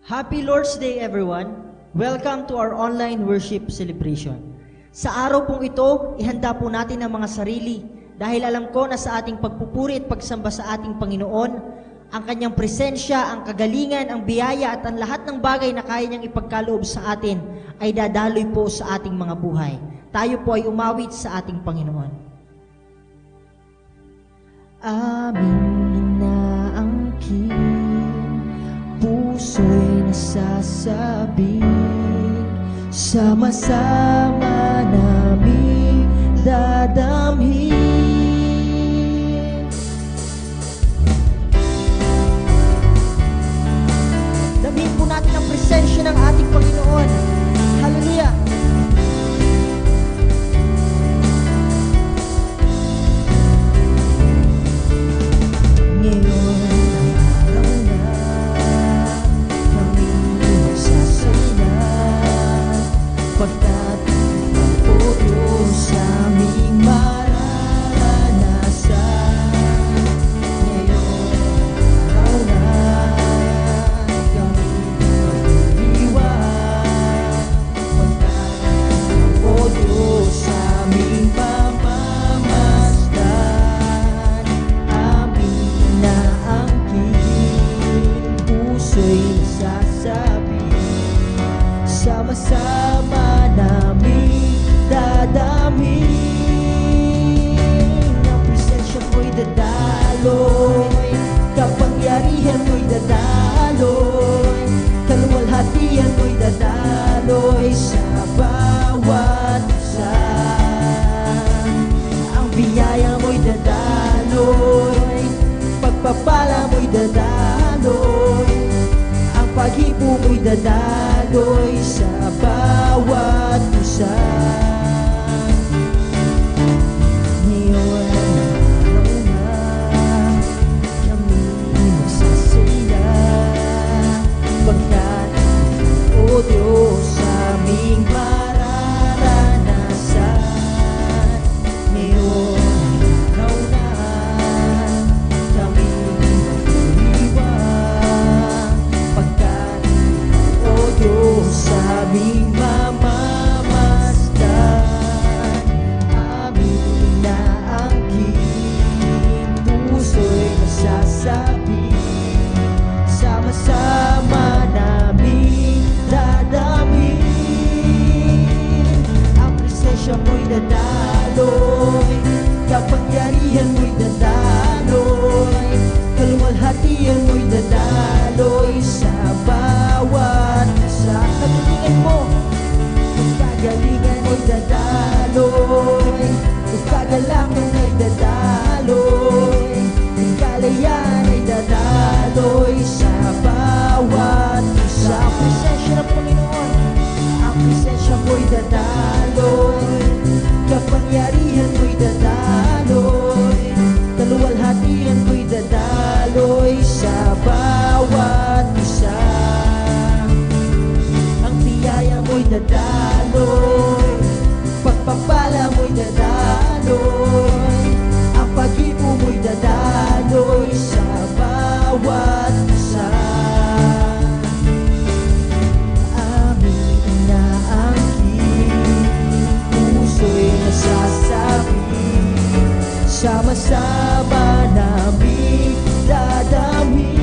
Happy Lord's Day everyone! Welcome to our online worship celebration. Sa araw pong ito, ihanda po natin ang mga sarili dahil alam ko na sa ating pagpupuri at pagsamba sa ating Panginoon, ang kanyang presensya, ang kagalingan, ang biyaya at ang lahat ng bagay na kaya niyang ipagkaloob sa atin ay dadaloy po sa ating mga buhay. Tayo po ay umawit sa ating Panginoon. Aming inaangkin, puso'y nasasabing, sama-sama namin dadamhin. Damhin po natin ang presensya ng ating Panginoon. Hallelujah! Sama-sama namin dadamhin. Ang presensya mo'y dadaloy, kapangyarihan mo'y dadaloy, kaluwalhatian mo'y dadaloy sa bawat isa. Ang biyaya mo'y dadaloy, pagpapala mo'y dadaloy, ang pag-ibig mo'y dadaloy sa bawat isa. Ngayon araw na kami magsasaya, pagkat o Diyos aming mararanasan. Ngayon araw na kami mag-iwan, pagkat o Diyos aming mamamasdan. Aming inaangkin, puso'y nasasabi, sama-sama namin dadamhin. Ang presensya mo'y dadaloy, kapangyarihan mo'y dadaloy, kaluwalhatian mo'y dadaloy sa bawat isa. Kagalingan mo, kagalingan mo'y dadaloy, kagalakan ay dadaloy, kalayaan ay dadaloy sa bawat isa. Ang presensya ng Panginoon, ang presensya mo'y dadaloy, kapangyarihan mo'y dadaloy, kaluwalhatian mo'y dadaloy sa bawat isa. Ang biyaya mo'y dadaloy, pagpapala mo'y dadaloy, ang pag-ibig mo'y dadaloy sa bawat isa. Aming inaangkin, puso'y nasasabi, sama-sama namin dadamhin.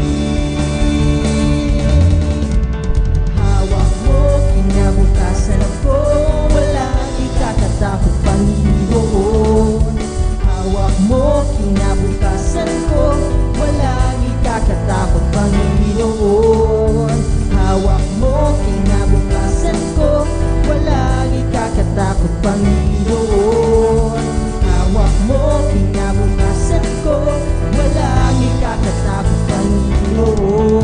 Hawak mo, kinabukasan ako, walang ikakatakot, Panginoon. Hawak mo, kinabukasan ko, walang ikakatakot, Panginoon. Hawak mo, kinabukasan ko, walang ikakatakot, Panginoon. Hawak mo, kinabukasan ko, walang ikakatakot, Panginoon.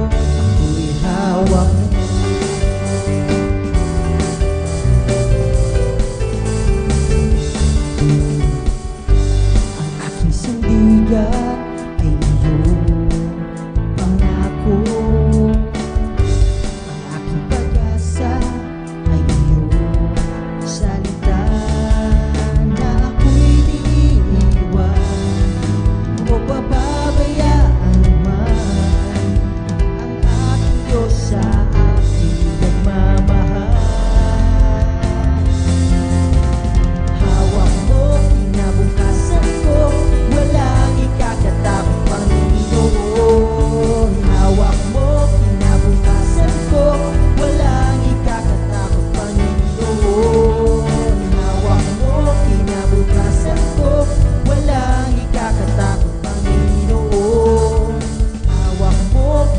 Ako'y hawak mo. Ang aking sandigan ay iyong pangako, ang aking pag-asa ay iyong salita, na ako'y di iiwan o pababayaan man. Ang aking Diyos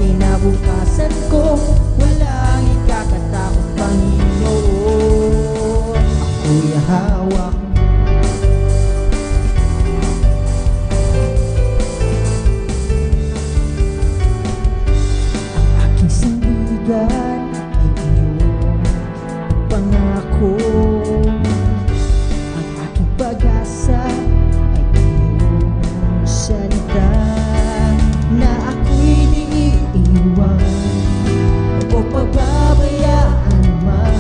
kinabukasan ko, walang ikakatakot, Panginoon. Ako'y hawak mo. Ang aking sandigan ay iyong pangako. Ang aking pag-asa ay iyong salita, na ako'y di iiwan o pababayaan man.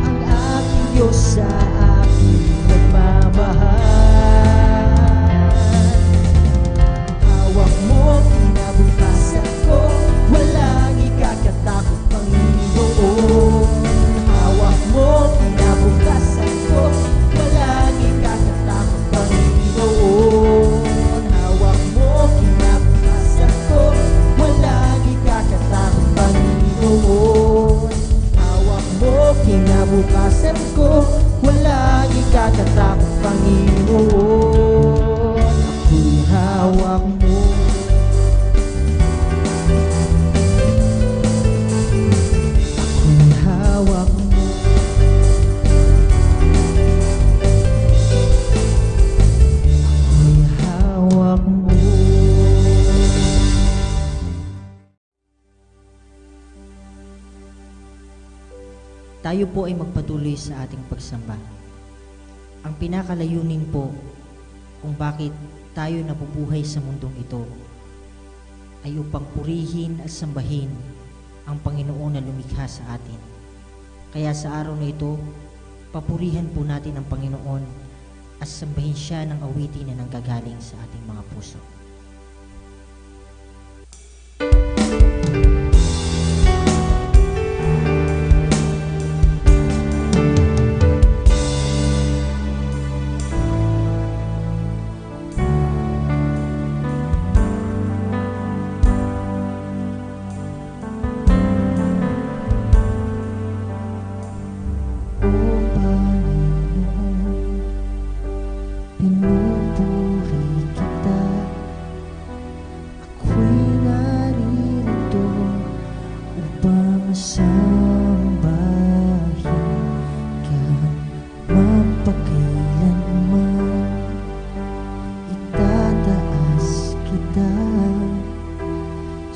Ang aking Diyos sa aking nagmamahal. Hawak mo kinabukasan ko, walang ikakatakot, Panginoon. Hawak mo kinabukasan ko, walang ikakatakot, Panginoon. Hawak mo kinabukasan ko, walang ikakatakot, Panginoon. Hawak mo kinabukasan ko, walang ikakatakot, Panginoon. Ako'y hawak mo. Ako'y hawak mo. Ako'y hawak mo. Tayo po ay magpatuloy sa ating pagsamba. Ang pinakalayunin po kung bakit tayo nabubuhay sa mundong ito ay upang purihin at sambahin ang Panginoon na lumikha sa atin. Kaya sa araw na ito, papurihan po natin ang Panginoon at sambahin siya ng awitin na nanggagaling sa ating mga puso. Pinupuri kita, ako'y naririto upang sambahin ka mapakailanman. Itataas kita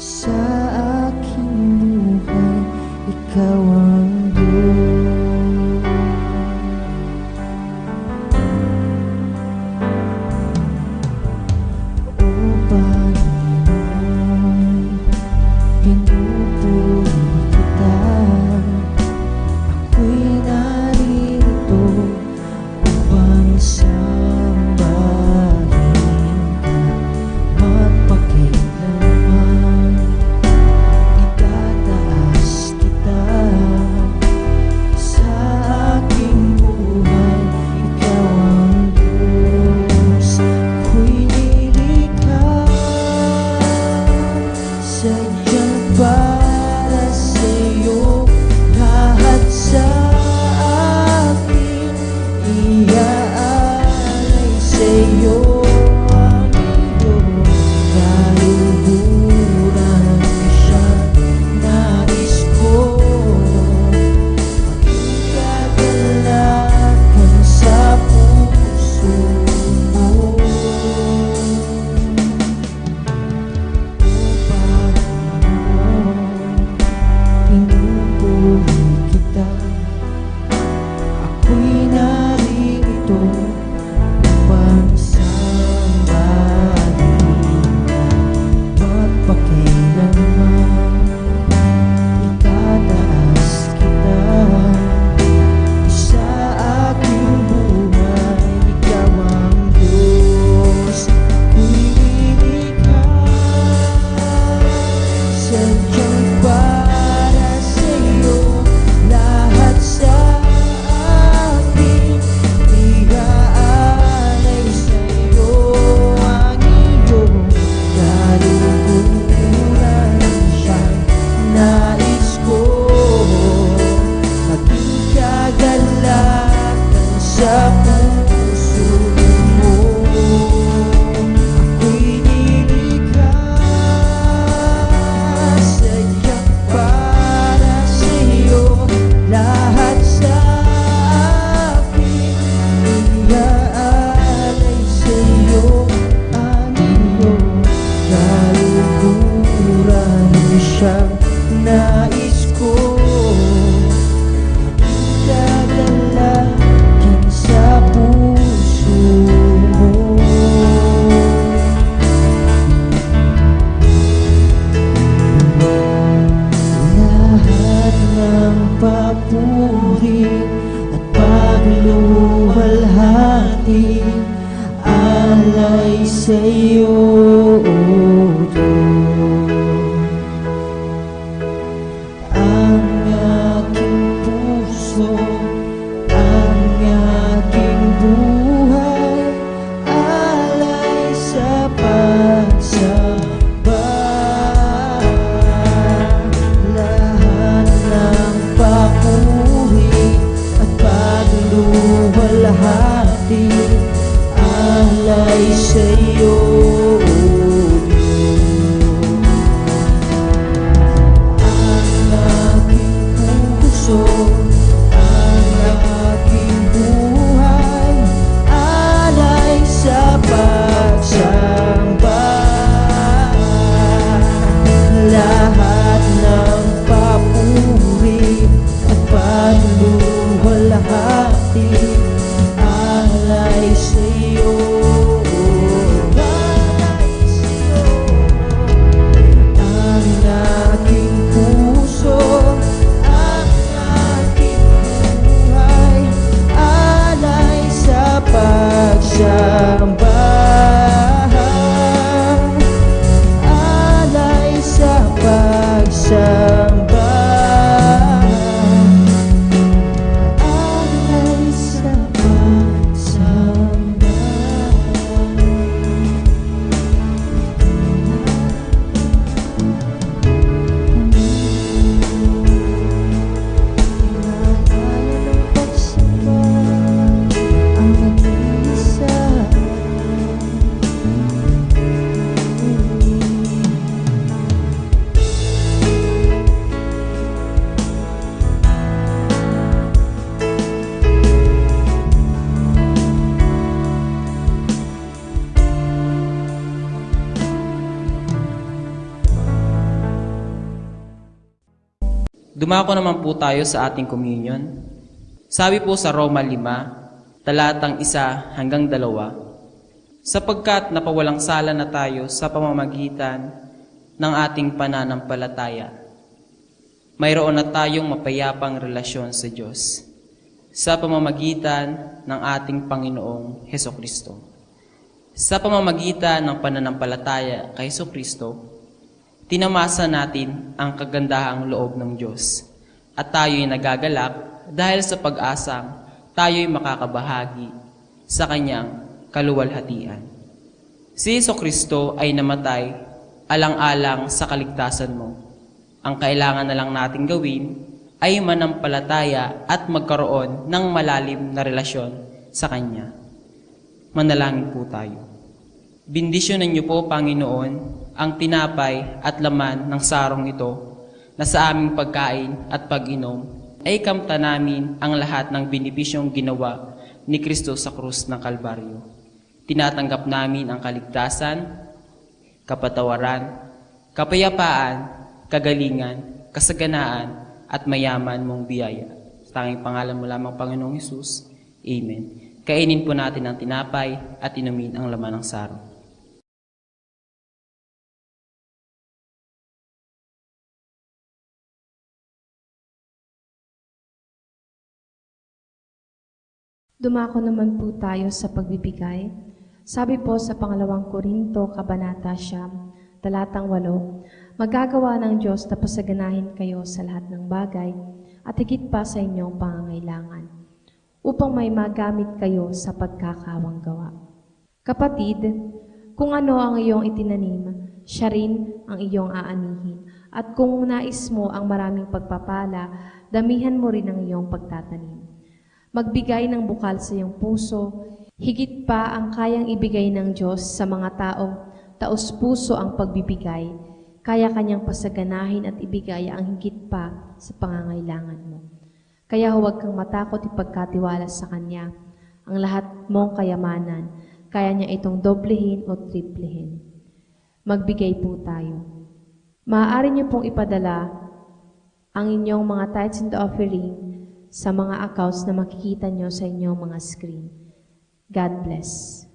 sa aking buhay, ikaw ang Diyos. Pinupuri kita, siyang nais ko. Dadalhin sa puso mo. Lahat ng papuri at pagluwalhati alay sa'yo, O Diyos. Ang aking puso, ang aking buhay alay sa pagsamba. Lahat ng papuri at pagluwalhati alay sa'yo, O Diyos. Ang aking puso, ang aking buhay alay sa pagsamba. Lahat ng papuri at pagluwalhati alay sa'yo, alay sa'yo. Ang aking puso, ang aking buhay alay sa pagsamba. Alay sa pagsamba. Alay sa pagsamba. Alay ng pagsamba ang nag-iisa. Dumako naman po tayo sa ating communion. Sabi po sa Roma 5, talatang 1 hanggang 2, sapagkat napawalang sala na tayo sa pamamagitan ng ating pananampalataya, mayroon na tayong mapayapang relasyon sa Diyos sa pamamagitan ng ating Panginoong Hesukristo. Sa pamamagitan ng pananampalataya kay Hesukristo, tinamasa natin ang kagandahang loob ng Diyos at tayo'y nagagalak dahil sa pag-asang tayo'y makakabahagi sa Kanyang kaluwalhatian. Si Hesukristo ay namatay alang-alang sa kaligtasan mo. Ang kailangan na lang nating gawin ay manampalataya at magkaroon ng malalim na relasyon sa Kanya. Manalangin po tayo. Bendisyonan niyo po, Panginoon, ang tinapay at laman ng sarong ito na sa aming pagkain at pag-inom ay kamta namin ang lahat ng benepisyong ginawa ni Kristo sa krus ng Kalbaryo. Tinatanggap namin ang kaligtasan, kapatawaran, kapayapaan, kagalingan, kasaganaan at mayaman mong biyaya. Sa tanging pangalan mo lamang, Panginoong Hesus. Amen. Kainin po natin ang tinapay at inumin ang laman ng sarong. Dumako naman po tayo sa pagbibigay. Sabi po sa pangalawang Korinto, Kabanata 9, talatang 8, magagawa ng Diyos na pasaganahin kayo sa lahat ng bagay at higit pa sa inyong pangangailangan, upang may magamit kayo sa pagkakawang gawa. Kapatid, kung ano ang iyong itinanim, siya rin ang iyong aanihin. At kung nais mo ang maraming pagpapala, damihan mo rin ang iyong pagtatanim. Magbigay ng bukal sa iyong puso, higit pa ang kayang ibigay ng Diyos sa mga taong taos-puso ang pagbibigay, kaya Kanyang pasaganahin at ibigay ang higit pa sa pangangailangan mo. Kaya huwag kang matakot ipagkatiwala sa Kanya. Ang lahat mong kayamanan, kaya niya itong doblehin o triplehin. Magbigay po tayo. Maaari niyo pong ipadala ang inyong mga tithes and offering sa mga accounts na makikita niyo sa inyong mga screen. God bless.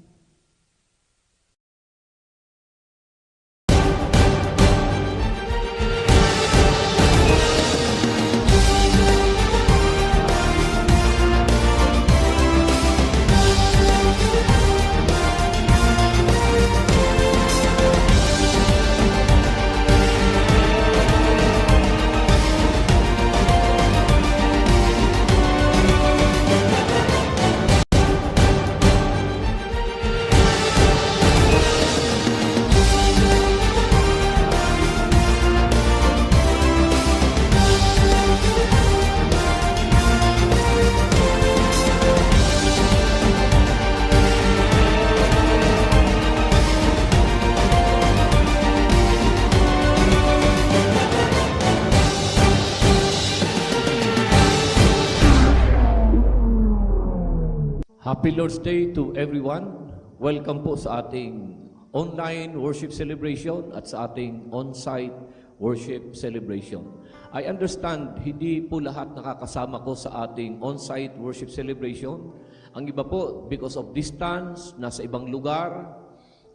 Happy Lord's Day to everyone. Welcome po sa ating online worship celebration at sa ating on-site worship celebration. I understand hindi po lahat nakakasama ko sa ating on-site worship celebration. Ang iba po, because of distance, nasa ibang lugar,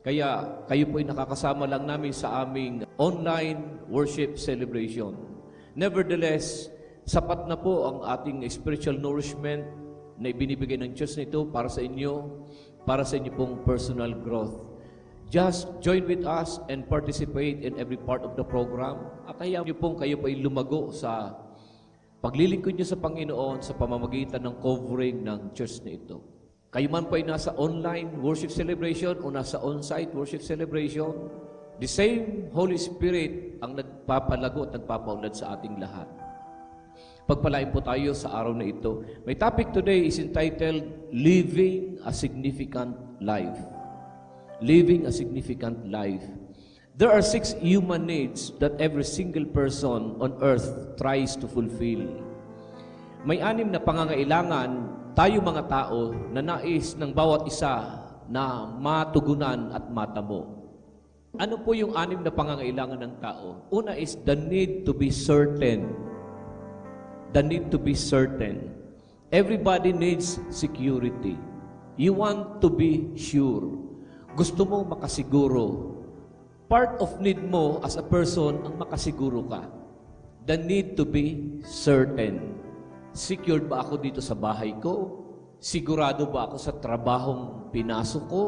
kaya kayo po ay nakakasama lang namin sa aming online worship celebration. Nevertheless, sapat na po ang ating spiritual nourishment na ibinibigay ng Diyos nito para sa inyo pong personal growth. Just join with us and participate in every part of the program. At hayaan niyo pong kayo po ay lumago sa paglilingkod niyo sa Panginoon sa pamamagitan ng covering ng Diyos na ito. Kayo man po ay nasa online worship celebration o nasa on-site worship celebration, the same Holy Spirit ang nagpapalago at nagpapaunlad sa ating lahat. Pagpalain po tayo sa araw na ito. My topic today is entitled, Living a Significant Life. Living a Significant Life. There are 6 human needs that every single person on earth tries to fulfill. May 6 na pangangailangan tayo mga tao na nais ng bawat isa na matugunan at matamo. Ano po yung 6 na pangangailangan ng tao? Una is the need to be certain. The need to be certain. Everybody needs security. You want to be sure. Gusto mo makasiguro. Part of need mo as a person ang makasiguro ka. The need to be certain. Secured ba ako dito sa bahay ko? Sigurado ba ako sa trabahong pinasok ko?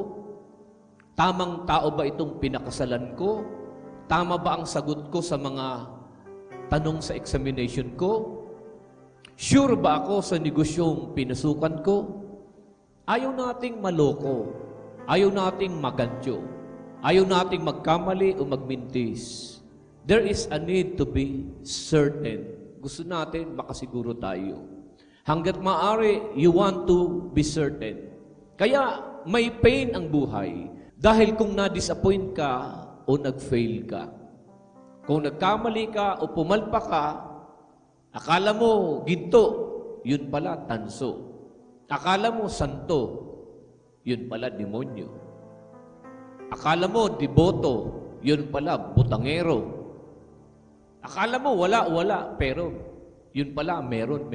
Tamang tao ba itong pinakasalan ko? Tama ba ang sagot ko sa mga tanong sa examination ko? Sure ba ako sa negosyong pinasukan ko? Ayaw nating maloko. Ayaw nating magantyo. Ayaw nating magkamali o magmintis. There is a need to be certain. Gusto natin makasiguro tayo. Hanggat maaari, you want to be certain. Kaya may pain ang buhay dahil kung na-disappoint ka o nag-fail ka. Kung nagkamali ka o pumalpa ka, akala mo ginto, yun pala tanso. Akala mo santo, yun pala demonyo. Akala mo deboto, yun pala butangero. Akala mo wala, pero yun pala meron.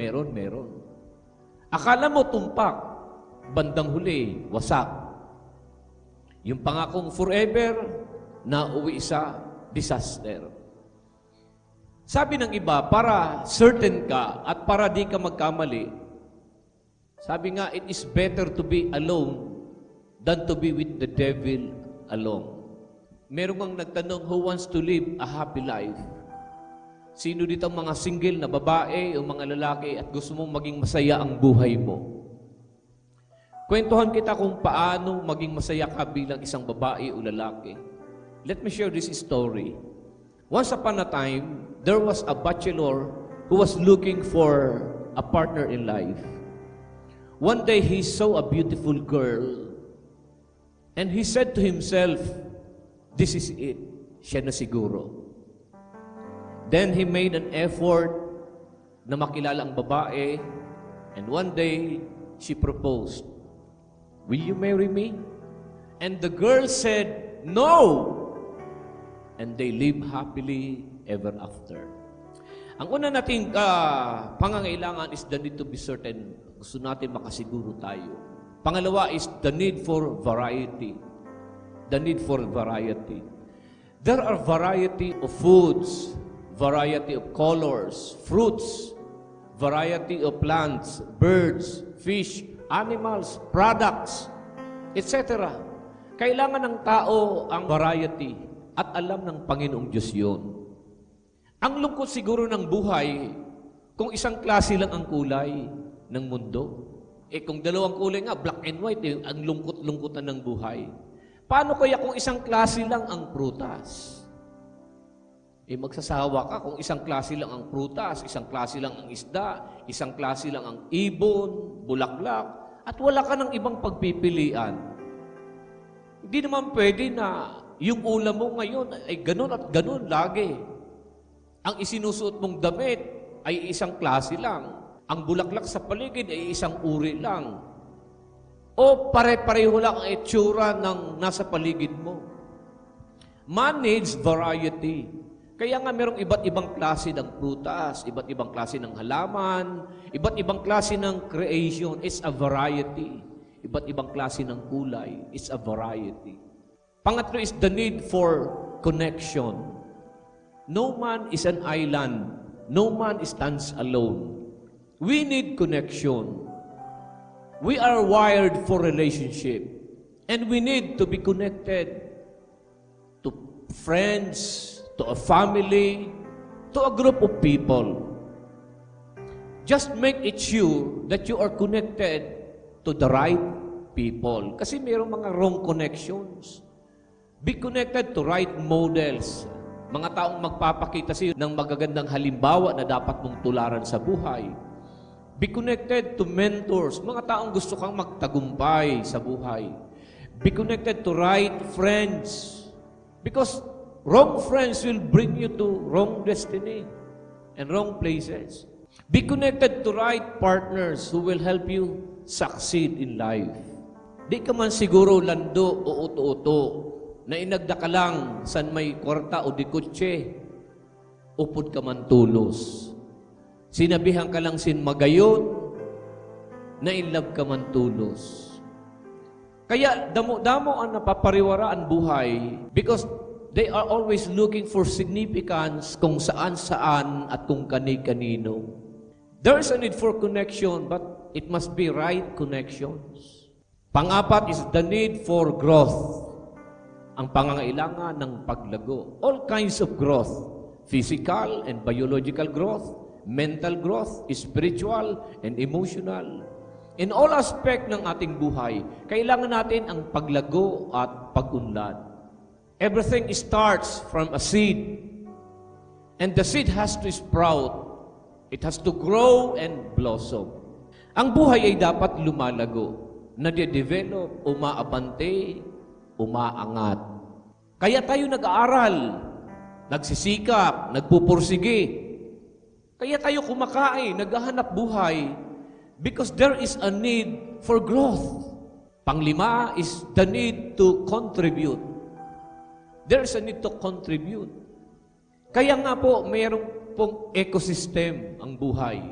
Akala mo tumpak, bandang huli, wasak. Yung pangakong forever, nauwi sa disaster. Sabi ng iba, para certain ka at para di ka magkamali, sabi nga, it is better to be alone than to be with the devil alone. Meron kang nagtanong, who wants to live a happy life? Sino dito ang mga single na babae o mga lalaki at gusto mong maging masaya ang buhay mo? Kwentuhan kita kung paano maging masaya ka bilang isang babae o lalaki. Let me share this story. Once upon a time, there was a bachelor who was looking for a partner in life. One day, he saw a beautiful girl and he said to himself, this is it. Siya na siguro. Then he made an effort na makilala ang babae and one day, she proposed, will you marry me? And the girl said, no! and they live happily ever after. Ang una nating pangangailangan is the need to be certain. Gusto natin makasiguro tayo. Pangalawa is the need for variety. The need for variety. There are variety of foods, variety of colors, fruits, variety of plants, birds, fish, animals, products, etc. Kailangan ng tao ang variety at alam ng Panginoong Diyos yun. Ang lungkot siguro ng buhay, kung isang klase lang ang kulay ng mundo, kung dalawang kulay nga, black and white, ang lungkot-lungkotan ng buhay. Paano kaya kung isang klase lang ang prutas? Magsasawa ka kung isang klase lang ang prutas, isang klase lang ang isda, isang klase lang ang ibon, bulaklak, at wala ka ng ibang pagpipilian. Hindi naman pwede na yung ulam mo ngayon ay ganun at ganun lagi. Ang isinusuot mong damit ay isang klase lang. Ang bulaklak sa paligid ay isang uri lang. O pare-pareho lang ang itsura ng nasa paligid mo. Manage variety. Kaya nga merong iba't ibang klase ng prutas, iba't ibang klase ng halaman, iba't ibang klase ng creation. It's a variety. Iba't ibang klase ng kulay. It's a variety. Pangatlo is the need for connection. No man is an island. No man stands alone. We need connection. We are wired for relationship. And we need to be connected to friends, to a family, to a group of people. Just make it sure that you are connected to the right people. Kasi mayroong mga wrong connections. Be connected to right models. Mga taong magpapakita sa iyo ng magagandang halimbawa na dapat mong tularan sa buhay. Be connected to mentors. Mga taong gusto kang magtagumpay sa buhay. Be connected to right friends. Because wrong friends will bring you to wrong destiny and wrong places. Be connected to right partners who will help you succeed in life. Di ka man siguro lando o uto-uto na inagda ka lang san may kwarta o di kutse, upod ka man tulos. Sinabihan ka lang sin magayon, na in love ka man tulos. Kaya damo-damo ang napapariwara ang buhay because they are always looking for significance kung saan-saan at kung kani-kanino. There is a need for connection, but it must be right connections. Pang-apat is the need for growth. Ang pangangailangan ng paglago. All kinds of growth. Physical and biological growth, mental growth, spiritual and emotional. In all aspect ng ating buhay, kailangan natin ang paglago at pag-unlad. Everything starts from a seed. And the seed has to sprout. It has to grow and blossom. Ang buhay ay dapat lumalago, nade-develop, umaabante, umaangat. Kaya tayo nag-aaral, nagsisikap, nagpupursige. Kaya tayo kumakain, naghahanap buhay because there is a need for growth. Panglima is the need to contribute. There is a need to contribute. Kaya nga po, mayroong pong ecosystem ang buhay.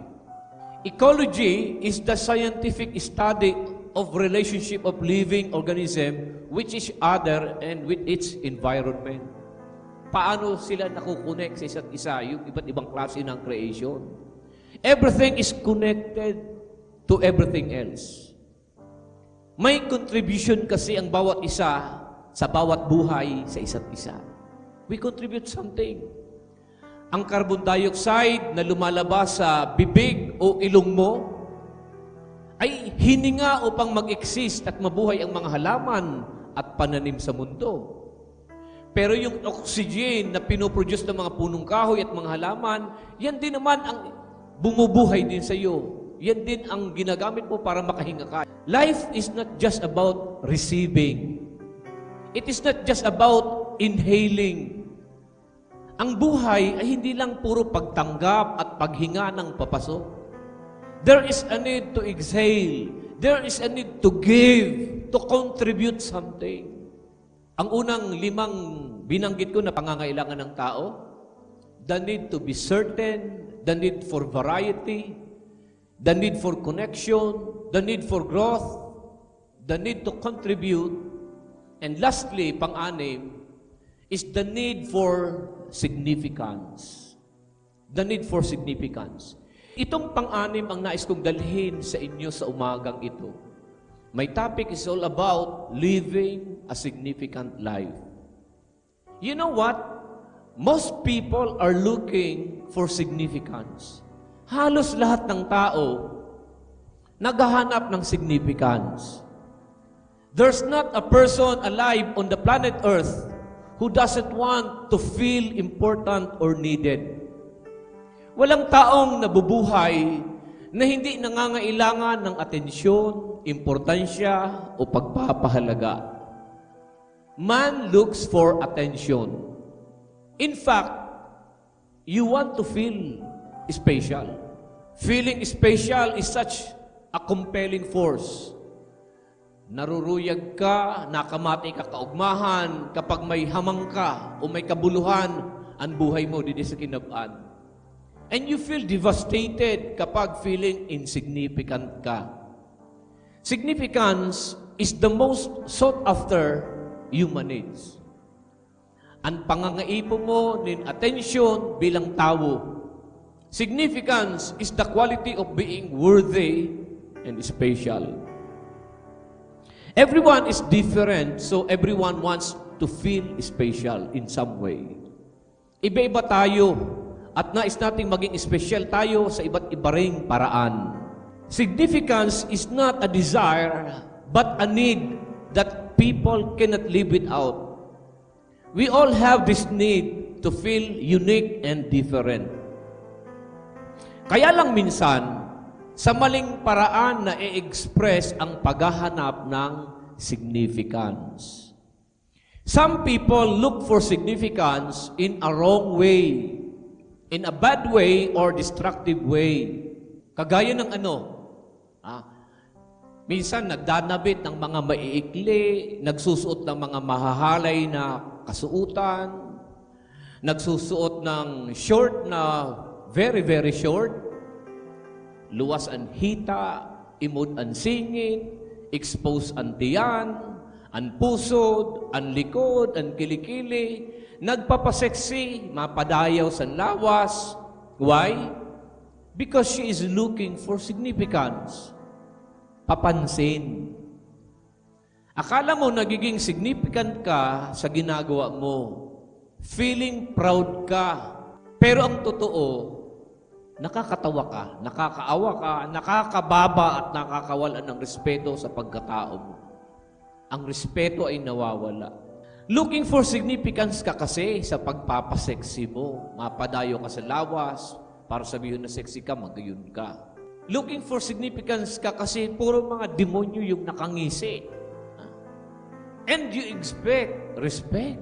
Ecology is the scientific study of relationship of living organism with each other and with its environment. Paano sila nakukonek sa isa't isa, yung iba't ibang klase ng creation. Everything is connected to everything else. May contribution kasi ang bawat isa sa bawat buhay sa isa't isa. We contribute something. Ang carbon dioxide na lumalabas sa bibig o ilong mo ay hininga upang mag-exist at mabuhay ang mga halaman at pananim sa mundo. Pero yung oxygen na pinoproduce ng mga punong kahoy at mga halaman, yan din naman ang bumubuhay din sa iyo. Yan din ang ginagamit mo para makahinga ka. Life is not just about receiving. It is not just about inhaling. Ang buhay ay hindi lang puro pagtanggap at paghinga ng papasok. There is a need to exhale. There is a need to give, to contribute something. Ang unang 5 binanggit ko na pangangailangan ng tao, the need to be certain, the need for variety, the need for connection, the need for growth, the need to contribute, and lastly, pang-anim, is the need for significance. The need for significance. Itong pang-anim ang nais kong dalhin sa inyo sa umagang ito. My topic is all about living a significant life. You know what? Most people are looking for significance. Halos lahat ng tao naghahanap ng significance. There's not a person alive on the planet Earth who doesn't want to feel important or needed. Walang taong nabubuhay na hindi nangangailangan ng atensyon, importansya, o pagpapahalaga. Man looks for attention. In fact, you want to feel special. Feeling special is such a compelling force. Naruruyag ka, nakamati ka kaugmahan kapag may hamang ka o may kabuluhan ang buhay mo dito sa kinabaan. And you feel devastated kapag feeling insignificant ka. Significance is the most sought after human needs. Ang pangangaipo mo ng attention bilang tao. Significance is the quality of being worthy and special. Everyone is different, so everyone wants to feel special in some way. Iba-iba tayo at nais nating maging special tayo sa iba't iba ring paraan. Significance is not a desire, but a need that people cannot live without. We all have this need to feel unique and different. Kaya lang minsan, sa maling paraan na i-express ang paghahanap ng significance. Some people look for significance in a wrong way, in a bad way or destructive way. Kagaya ng minsan nagdanabit ng mga maiikli, nagsusuot ng mga mahahalay na kasuutan, nagsusuot ng short na very, very short, luwas ang hita, imod ang singit, expose ang tiyan, ang pusod, ang likod, ang kilikili, nagpapaseksi, mapadayaw sa lawas. Why? Because she is looking for significance. Papansin. Akala mo nagiging significant ka sa ginagawa mo. Feeling proud ka. Pero ang totoo, nakakatawa ka, nakakaawa ka, nakakababa at nakakawalan ng respeto sa pagkatao mo. Ang respeto ay nawawala. Looking for significance ka kasi sa pagpapaseksi mo. Mapadayo ka sa lawas, para sabihin na sexy ka, magayon ka. Looking for significance ka kasi puro mga demonyo yung nakangisi. And you expect respect.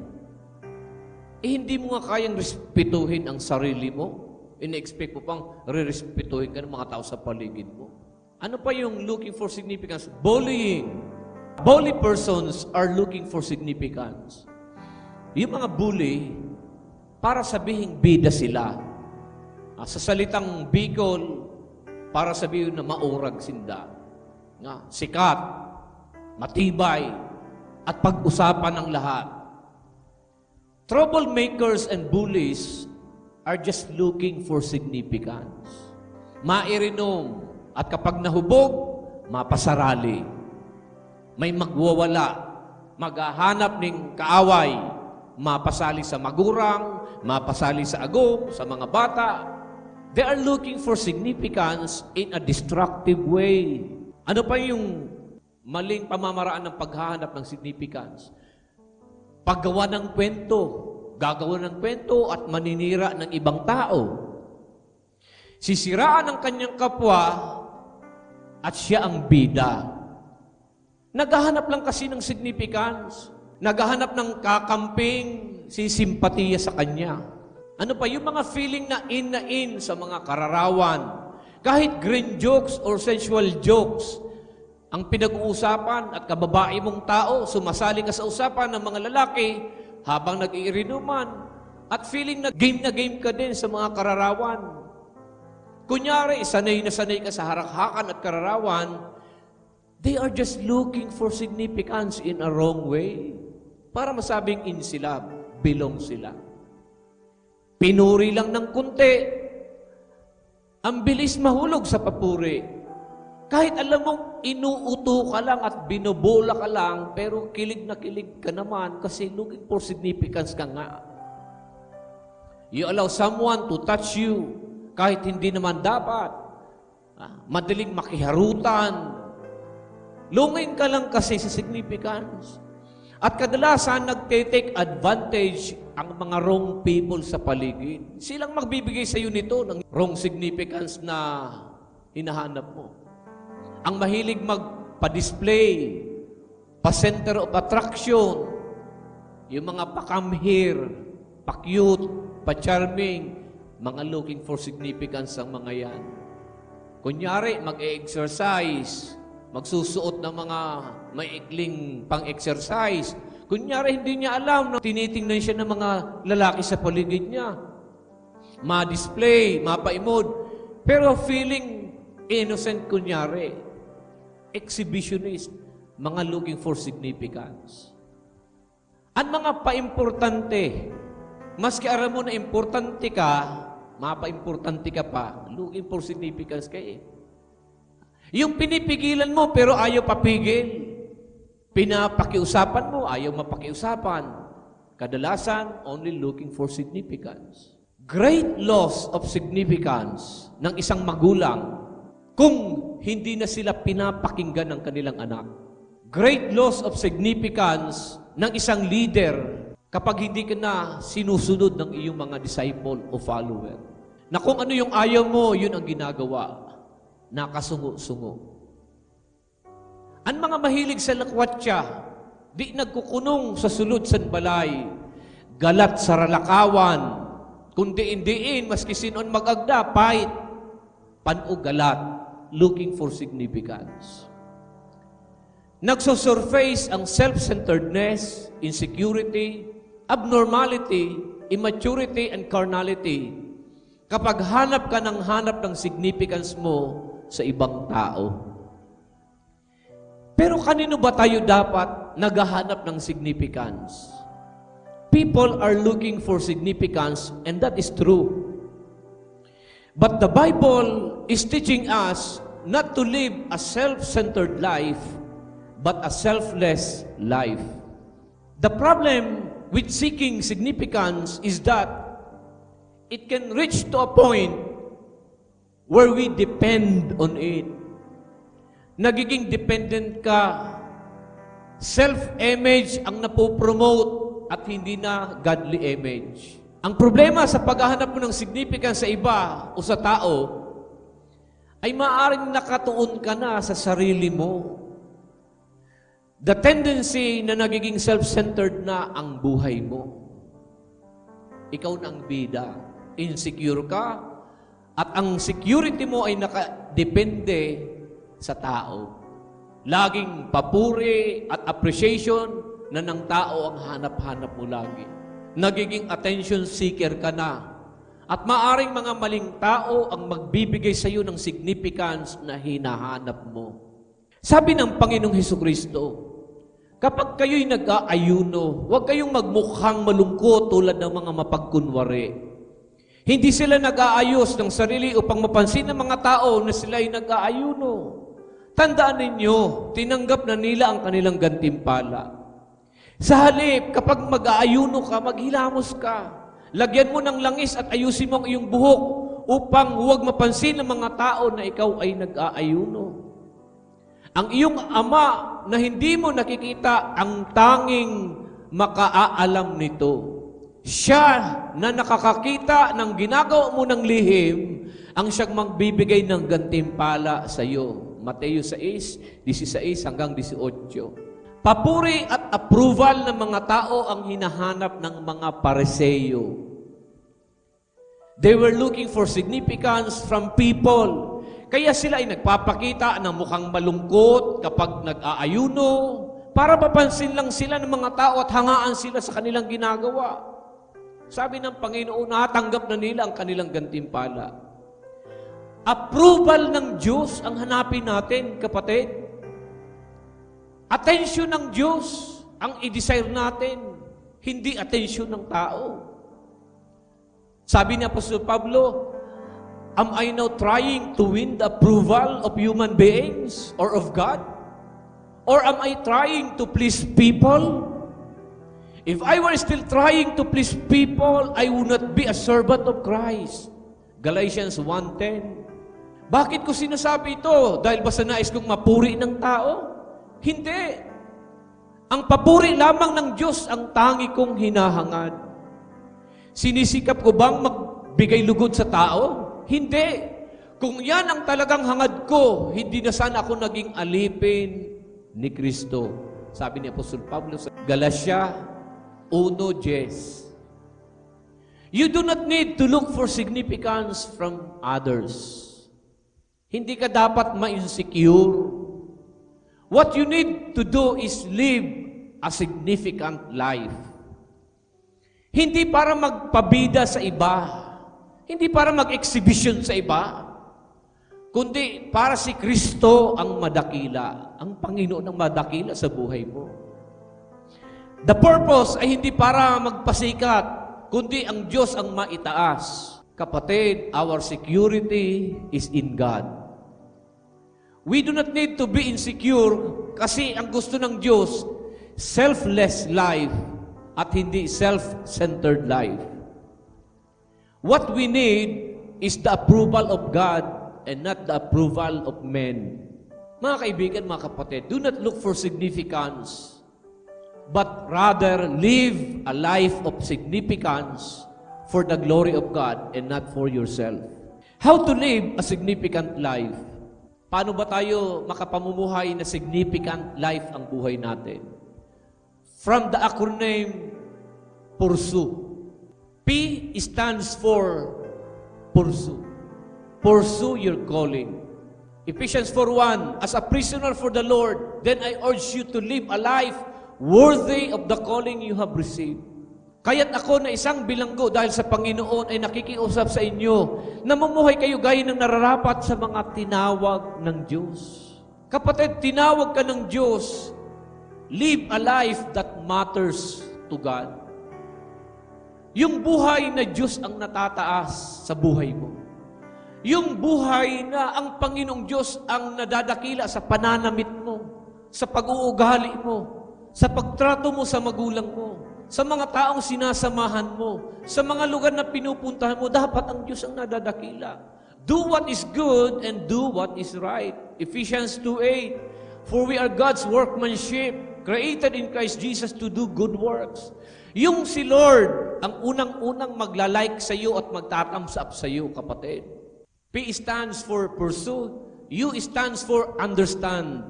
Hindi mo nga kayang respetuhin ang sarili mo. Ina-expect mo pang re-respetuhin ka ng mga tao sa paligid mo. Ano pa yung looking for significance? Bullying. Bully persons are looking for significance. Yung mga bully, para sabihing bida sila. Sa salitang Bicol, para sabihin na maurag sinda. Sikat, matibay, at pag-usapan ng lahat. Troublemakers and bullies are just looking for significance. Mairinom, at kapag nahubog, mapasarali. May magwawala, maghahanap ng kaaway, mapasali sa magurang, mapasali sa agom, sa mga bata. They are looking for significance in a destructive way. Ano pa yung maling pamamaraan ng paghahanap ng significance? Paggawa ng kwento, gagawa ng kwento at maninira ng ibang tao. Sisiraan ang kanyang kapwa at siya ang bida. Naghahanap lang kasi ng significance. Naghahanap ng kakamping, sisimpatiya sa kanya. Ano pa, yung mga feeling na in sa mga kararawan. Kahit green jokes or sensual jokes, ang pinag-uusapan at kababae mong tao, sumasali ka sa usapan ng mga lalaki habang nag-iinuman at feeling na game ka din sa mga kararawan. Kunyari, sanay na sanay ka sa harakhakan at kararawan, they are just looking for significance in a wrong way. Para masabing in sila, belong sila. Pinuri lang ng kunti, ang bilis mahulog sa papuri. Kahit alam mong inuuto ka lang at binobola ka lang, pero kilig na kilig ka naman kasi looking for significance ka nga. You allow someone to touch you kahit hindi naman dapat. Madaling makiharutan. Lungin ka lang kasi sa significance. At kadalasan nagte-take advantage ang mga wrong people sa paligid. Silang magbibigay sa iyo nito ng wrong significance na hinahanap mo. Ang mahilig magpa-display, pa-center of attraction, yung mga pa-come here, pa-cute, pa-charming, mga looking for significance ang mga yan. Kunyari, mag-e-exercise, magsusuot ng mga maikling pang-exercise. Kunyari, hindi niya alam na tinitingnan siya ng mga lalaki sa paligid niya. Ma-display, mapa-imod, pero feeling innocent kunyari. Exhibitionist, mga looking for significance. Ang mga pa-importante, maski aram mo na importante ka, mapa-importante ka pa, looking for significance ka eh. Yung pinipigilan mo pero ayaw papigil. Pinapakiusapan mo, ayaw mapakiusapan. Kadalasan, only looking for significance. Great loss of significance ng isang magulang kung hindi na sila pinapakinggan ng kanilang anak. Great loss of significance ng isang leader kapag hindi ka na sinusunod ng iyong mga disciple o follower. Na kung ano yung ayaw mo, yun ang ginagawa. Nakasungo-sungo. Ang mga mahilig sa lakwatsa, di nagkukunong sa sulod sa balay, galat sa ralakawan, kundi indiin, maski sinon mag-agda, pahit, pan-ugalat, looking for significance. Nagsosurface ang self-centeredness, insecurity, abnormality, immaturity, and carnality kapag hanap ka ng significance mo sa ibang tao. Pero kanino ba tayo dapat naghahanap ng significance? People are looking for significance, and that is true. But the Bible is teaching us not to live a self-centered life, but a selfless life. The problem with seeking significance is that it can reach to a point where we depend on it. Nagiging dependent ka, self-image ang napopromote at hindi na godly image. Ang problema sa paghahanap mo ng significance sa iba o sa tao ay maaaring nakatuon ka na sa sarili mo. The tendency na nagiging self-centered na ang buhay mo. Ikaw na ang bida. Insecure ka at ang security mo ay nakadepende sa tao. Laging papuri at appreciation na ng tao ang hanap-hanap mo lagi. Nagiging attention seeker ka na. At maaring mga maling tao ang magbibigay sa iyo ng significance na hinahanap mo. Sabi ng Panginoong Hesukristo, kapag kayo'y nag-aayuno, huwag kayong magmukhang malungkot tulad ng mga mapagkunwari. Hindi sila nag-aayos ng sarili upang mapansin ng mga tao na sila'y nag-aayuno. Tandaan ninyo, tinanggap na nila ang kanilang gantimpala. Sa halip, kapag mag-aayuno ka, maghilamos ka. Lagyan mo ng langis at ayusin mo ang iyong buhok upang huwag mapansin ng mga tao na ikaw ay nag-aayuno. Ang iyong ama na hindi mo nakikita ang tanging makaaalam nito. Siya na nakakakita ng ginagawa mo ng lihim, ang siyang magbibigay ng gantimpala sa iyo. Mateo 6:16 hanggang 18. Papuri at approval ng mga tao ang hinahanap ng mga Pariseo. They were looking for significance from people. Kaya sila ay nagpapakita ng mukhang malungkot kapag nag-aayuno para mapansin lang sila ng mga tao at hangaan sila sa kanilang ginagawa. Sabi ng Panginoon, natanggap na nila ang kanilang gantimpala. Approval ng Diyos ang hanapin natin, kapatid. Atensyon ng Diyos ang i-desire natin, hindi atensyon ng tao. Sabi ni Apostol Pablo, am I now trying to win the approval of human beings or of God? Or am I trying to please people? If I were still trying to please people, I would not be a servant of Christ. Galatians 1:10. Bakit ko sinasabi ito? Dahil ba sa nais kong mapuri ng tao? Hindi. Ang papuri lamang ng Diyos ang tangi kong hinahangad. Sinisikap ko bang magbigay lugod sa tao? Hindi. Kung yan ang talagang hangad ko, hindi na sana ako naging alipin ni Kristo. Sabi ni Apostol Pablo sa Galatia 1:10. You do not need to look for significance from others. Hindi ka dapat ma-insecure. What you need to do is live a significant life. Hindi para magpabida sa iba. Hindi para mag-exhibition sa iba. Kundi para si Kristo ang madakila. Ang Panginoon ang madakila sa buhay mo. The purpose ay hindi para magpasikat, kundi ang Diyos ang maitaas. Kapatid, our security is in God. We do not need to be insecure kasi ang gusto ng Diyos, selfless life at hindi self-centered life. What we need is the approval of God and not the approval of men. Mga kaibigan, mga kapatid, do not look for significance, but rather live a life of significance for the glory of God and not for yourself. How to live a significant life? Paano ba tayo makapamumuhay na significant life ang buhay natin? From the acronym PURSUE. P stands for pursue. Pursue your calling. Ephesians 4:1, as a prisoner for the Lord, then I urge you to live a life worthy of the calling you have received. Kaya't ako na isang bilanggo dahil sa Panginoon ay nakikiusap sa inyo na mamumuhay kayo gaya ng nararapat sa mga tinawag ng Diyos. Kapatid, tinawag ka ng Diyos, live a life that matters to God. Yung buhay na Diyos ang natataas sa buhay mo. Yung buhay na ang Panginoong Diyos ang nadadakila sa pananamit mo, sa pag-uugali mo, sa pagtrato mo sa magulang mo, sa mga taong sinasamahan mo, sa mga lugar na pinupuntahan mo, dapat ang Diyos ang nadadakila. Do what is good and do what is right. Ephesians 2:8, for we are God's workmanship, created in Christ Jesus to do good works. Yung si Lord, ang unang-unang maglalike sa iyo at magtatams up sa iyo, kapatid. P stands for pursue. U stands for understand.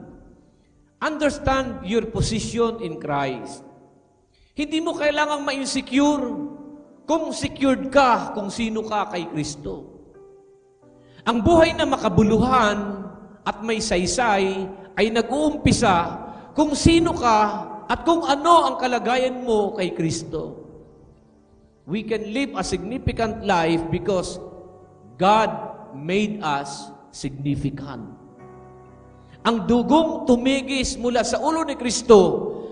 Understand your position in Christ. Hindi mo kailangang ma-insecure kung secured ka, kung sino ka kay Kristo. Ang buhay na makabuluhan at may saysay ay nag-uumpisa kung sino ka at kung ano ang kalagayan mo kay Kristo. We can live a significant life because God made us significant. Ang dugong tumigis mula sa ulo ni Kristo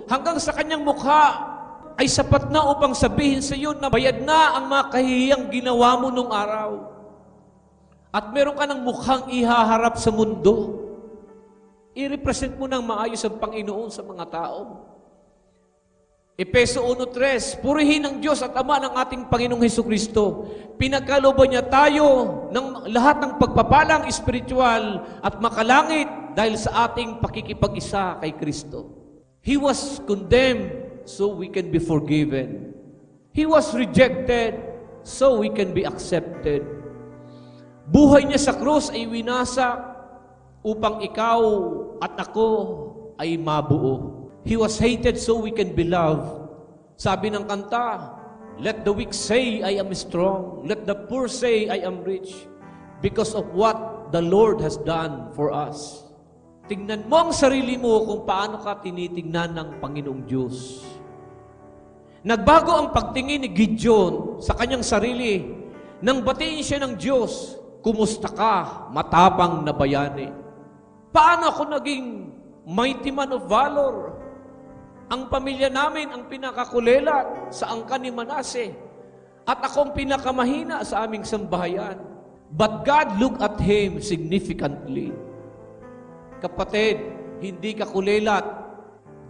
hanggang sa kanyang mukha ay sapat na upang sabihin sa iyo na bayad na ang mga kahihiyang ginawa mo nung araw. At meron ka ng mukhang ihaharap sa mundo. I-represent mo ng maayos ang Panginoon sa mga tao. Efeso 1:3, purihin ang Diyos at Ama ng ating Panginoong Hesukristo. Pinagkalooban niya tayo ng lahat ng pagpapalang espiritual at makalangit dahil sa ating pakikipag-isa kay Kristo. He was condemned so we can be forgiven. He was rejected so we can be accepted. Buhay niya sa krus ay winasak upang ikaw at ako ay mabuo. He was hated so we can be loved. Sabi ng kanta, let the weak say I am strong. Let the poor say I am rich. because of what the Lord has done for us. Tingnan mo ang sarili mo kung paano ka tinitingnan ng Panginoong Diyos. Nagbago ang pagtingin ni Gideon sa kanyang sarili nang batiin siya ng Diyos. Kumusta ka, matapang na bayani? Paano ako naging mighty man of valor? Ang pamilya namin ang pinakakulelat sa angkan ni Manase at akong pinakamahina sa aming sambahayan. But God looked at him significantly. Kapatid, hindi ka kulelat,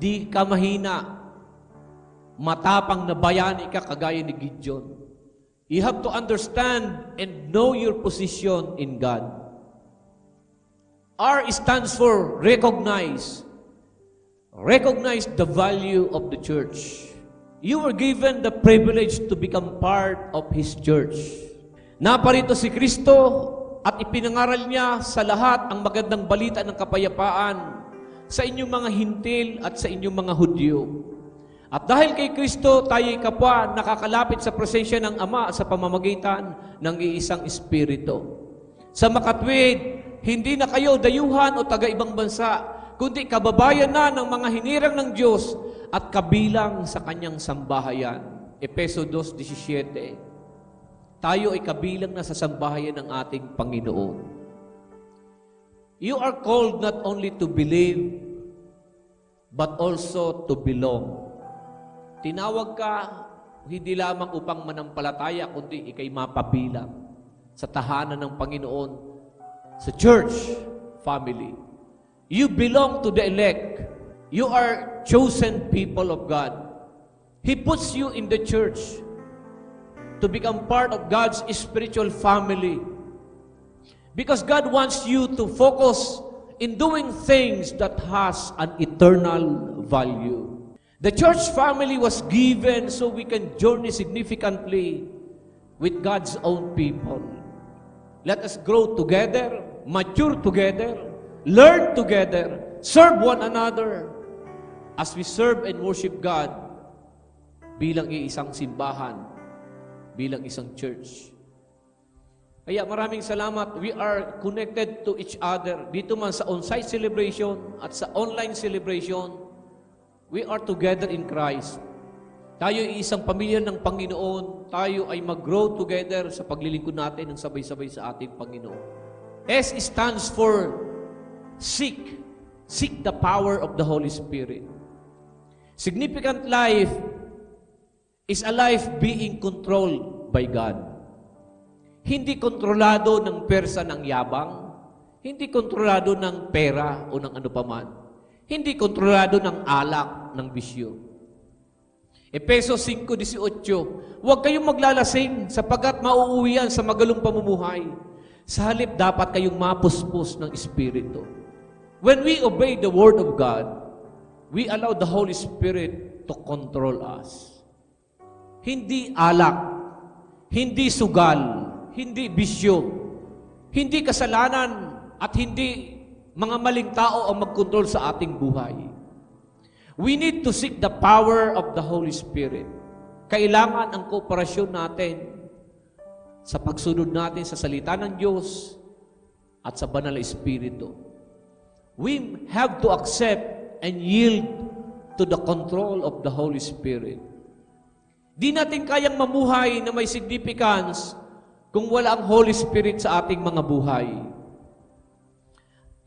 di ka mahina. Matapang na bayani ka kagaya ni Gideon. You have to understand and know your position in God. R stands for recognize. Recognize the value of the church. You were given the privilege to become part of His church. Naparito si Kristo at ipinangaral niya sa lahat ang magandang balita ng kapayapaan sa inyong mga hintil at sa inyong mga Hudyo. At dahil kay Kristo, tayo'y kapwa nakakalapit sa presensya ng Ama sa pamamagitan ng iisang Espiritu. Sa makatwid, hindi na kayo dayuhan o taga-ibang bansa, kundi kababayan na ng mga hinirang ng Diyos at kabilang sa kanyang sambahayan. Efeso 2:17. Tayo ay kabilang na sa sambahayan ng ating Panginoon. You are called not only to believe, but also to belong. Tinawag ka hindi lamang upang manampalataya, kundi ikay mapabilang sa tahanan ng Panginoon, sa church family. You belong to the elect. You are chosen people of God. He puts you in the church to become part of God's spiritual family. Because God wants you to focus in doing things that has an eternal value. The church family was given so we can journey significantly with God's own people. Let us grow together, mature together, learn together, serve one another as we serve and worship God bilang isang simbahan, bilang isang church. Kaya maraming salamat. We are connected to each other. Dito man sa on-site celebration at sa online celebration, we are together in Christ. Tayo ay isang pamilya ng Panginoon. Tayo ay mag-grow together sa paglilingkod natin ng sabay-sabay sa ating Panginoon. S stands for seek. Seek the power of the Holy Spirit. Significant life is a life being controlled by God. Hindi kontrolado ng persa ng yabang, hindi kontrolado ng pera o ng ano paman. Hindi kontrolado ng alak, ng bisyo. Efeso 5:18, huwag kayong maglalasing sapagkat mauuwi yan sa magalong pamumuhay. Sa halip, dapat kayong mapuspos ng Espiritu. When we obey the Word of God, we allow the Holy Spirit to control us. Hindi alak, hindi sugal, hindi bisyo, hindi kasalanan, at hindi mga maling tao ang mag-control sa ating buhay. We need to seek the power of the Holy Spirit. Kailangan ang kooperasyon natin sa pagsunod natin sa salita ng Diyos at sa banal na Espiritu. We have to accept and yield to the control of the Holy Spirit. Di natin kayang mamuhay na may significance kung wala ang Holy Spirit sa ating mga buhay.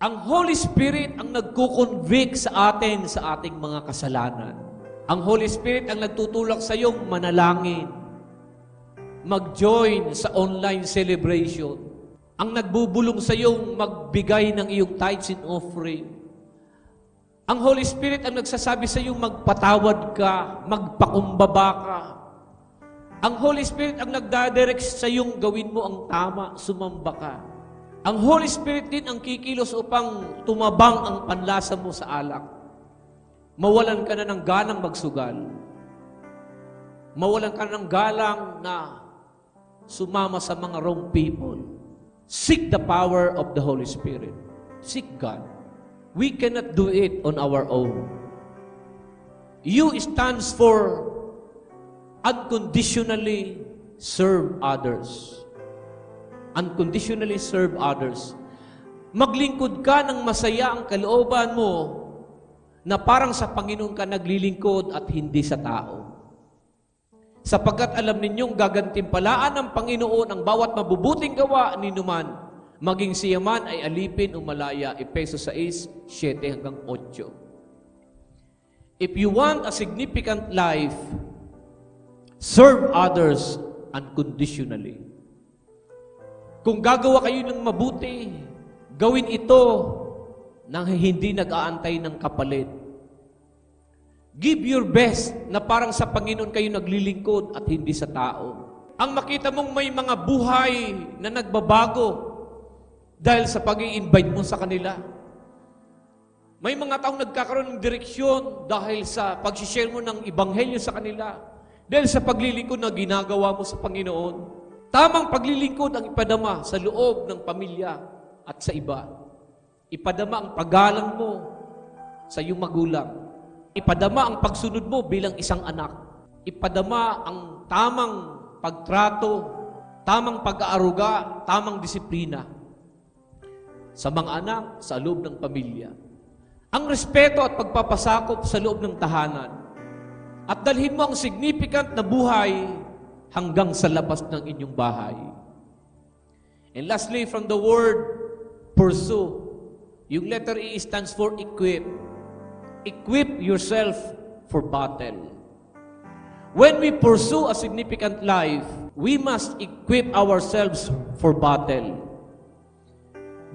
Ang Holy Spirit ang nagko-convict sa atin sa ating mga kasalanan. Ang Holy Spirit ang nagtutulak sa iyong manalangin, mag-join sa online celebration, ang nagbubulong sa iyong magbigay ng iyong tithes and offering. Ang Holy Spirit ang nagsasabi sa iyong magpatawad ka, magpakumbaba ka. Ang Holy Spirit ang nagdadirect sa iyong gawin mo ang tama, sumamba ka. Ang Holy Spirit din ang kikilos upang tumabang ang panlasa mo sa alak. Mawalan ka na ng ganang magsugal. Mawalan ka na ng galang na sumama sa mga wrong people. Seek the power of the Holy Spirit. Seek God. We cannot do it on our own. You stands for unconditionally serve others. unconditionally serve others. Maglingkod ka ng masaya ang kalooban mo na parang sa Panginoon ka naglilingkod at hindi sa tao. Sapagkat alam ninyong gagantimpalaan ng Panginoon ang bawat mabubuting gawa ni numan, maging siya man ay alipin o malaya. Efesos 6, 7 hanggang 8. If you want a significant life, serve others unconditionally. Kung gagawa kayo ng mabuti, gawin ito nang hindi nag-aantay ng kapalit. Give your best na parang sa Panginoon kayo naglilingkod at hindi sa tao. Ang makita mong may mga buhay na nagbabago dahil sa pag-i-invite mo sa kanila. May mga taong nagkakaroon ng direksyon dahil sa pag-share mo ng ebanghelyo sa kanila. Dahil sa paglilingkod na ginagawa mo sa Panginoon. Tamang paglilingkod ang ipadama sa loob ng pamilya at sa iba. Ipadama ang paggalang mo sa iyong magulang. Ipadama ang pagsunod mo bilang isang anak. Ipadama ang tamang pagtrato, tamang pag-aaruga, tamang disiplina sa mga anak, sa loob ng pamilya. Ang respeto at pagpapasakop sa loob ng tahanan. At dalhin mo ang significant na buhay hanggang sa labas ng inyong bahay. And lastly, from the word pursue, yung letter E stands for equip. Equip yourself for battle. When we pursue a significant life, we must equip ourselves for battle.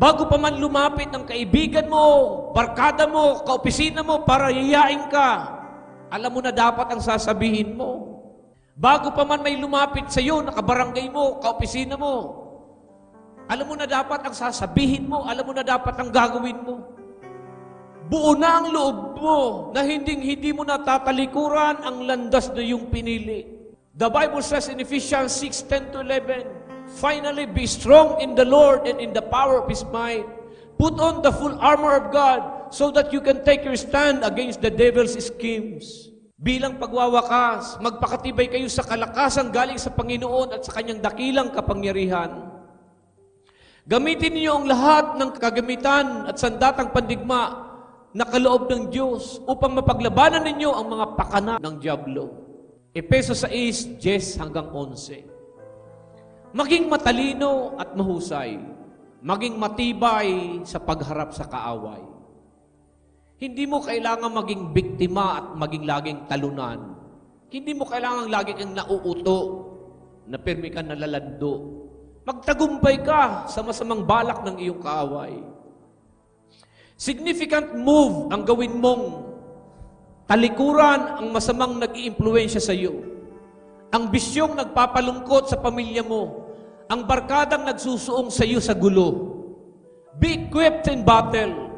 Bago pa man lumapit ng kaibigan mo, barkada mo, kaopisina mo para yayain ka, alam mo na dapat ang sasabihin mo. Bago pa man may lumapit sa iyo, nakabarangay mo, kaopisina mo, alam mo na dapat ang sasabihin mo, alam mo na dapat ang gagawin mo. Buo na ang loob mo na hindi mo natatalikuran ang landas na iyong pinili. The Bible says in Ephesians 6:10-11, finally, be strong in the Lord and in the power of His might. Put on the full armor of God so that you can take your stand against the devil's schemes. Bilang pagwawakas, magpakatibay kayo sa kalakasan galing sa Panginoon at sa Kanyang dakilang kapangyarihan. Gamitin niyo ang lahat ng kagamitan at sandatang pandigma na kaloob ng Diyos upang mapaglabanan ninyo ang mga pakana ng diablo. Efesos 6, 10 hanggang 11. Maging matalino at mahusay. Maging matibay sa pagharap sa kaaway. Hindi mo kailangan maging biktima at maging laging talunan. Hindi mo kailangan laging ang nauuto na pirmi ka nalalando. Magtagumpay ka sa masamang balak ng iyong kaaway. Significant move ang gawin mong talikuran ang masamang nag-iimpluwensya sa iyo. Ang bisyong nagpapalungkot sa pamilya mo. Ang barkadang nagsusuong sa iyo sa gulo. Be equipped in battle.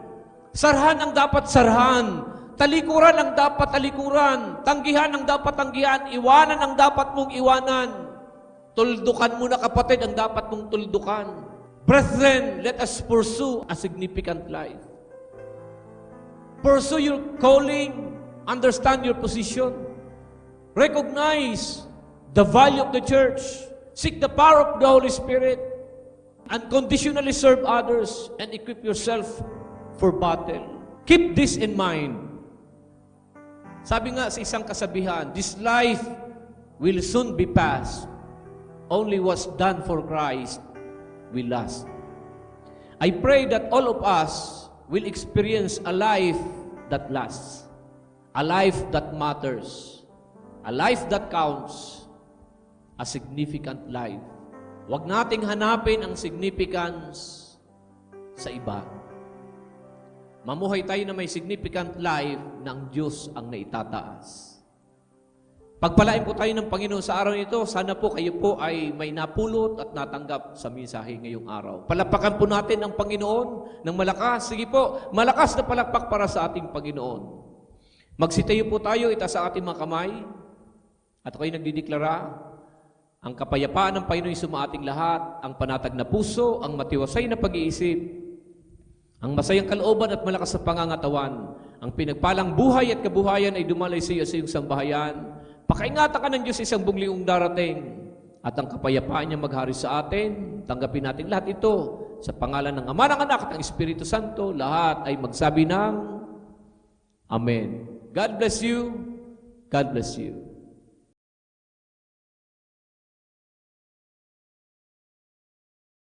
Sarhan ang dapat sarhan. Talikuran ang dapat talikuran. Tanggihan ang dapat tanggihan. Iwanan ang dapat mong iwanan. Tuldukan mo na kapatid ang dapat mong tuldukan. Brethren, let us pursue a significant life. Pursue your calling. Understand your position. Recognize the value of the church. Seek the power of the Holy Spirit. Unconditionally serve others and equip yourself for battle. Keep this in mind. Sabi nga sa isang kasabihan, this life will soon be past. Only what's done for Christ will last. I pray that all of us will experience a life that lasts. A life that matters. A life that counts. A significant life. Huwag nating hanapin ang significance sa iba. Mamuhay tayo na may significant life na ang Diyos ang naitataas. Pagpalain po tayo ng Panginoon sa araw nito, sana po kayo po ay may napulot at natanggap sa mensahe ngayong araw. Palapakan po natin ang Panginoon ng malakas. Sige po, malakas na palakpak para sa ating Panginoon. Magsitayo po tayo, itaas ang ating mga kamay. At ako'y nagdideklara, ang kapayapaan ng Panginoon sa ating lahat, ang panatag na puso, ang matiwasay na pag-iisip, ang masayang kalooban at malakas na pangangatawan, ang pinagpalang buhay at kabuhayan ay dumalay sa iyo sa iyong sambahayan. Pakaingatan ka ng Diyos isang buong darating. at ang kapayapaan niya maghari sa atin. Tanggapin natin lahat ito sa pangalan ng Ama, ng Anak at ng Espiritu Santo. Lahat ay magsabi ng Amen. God bless you. God bless you.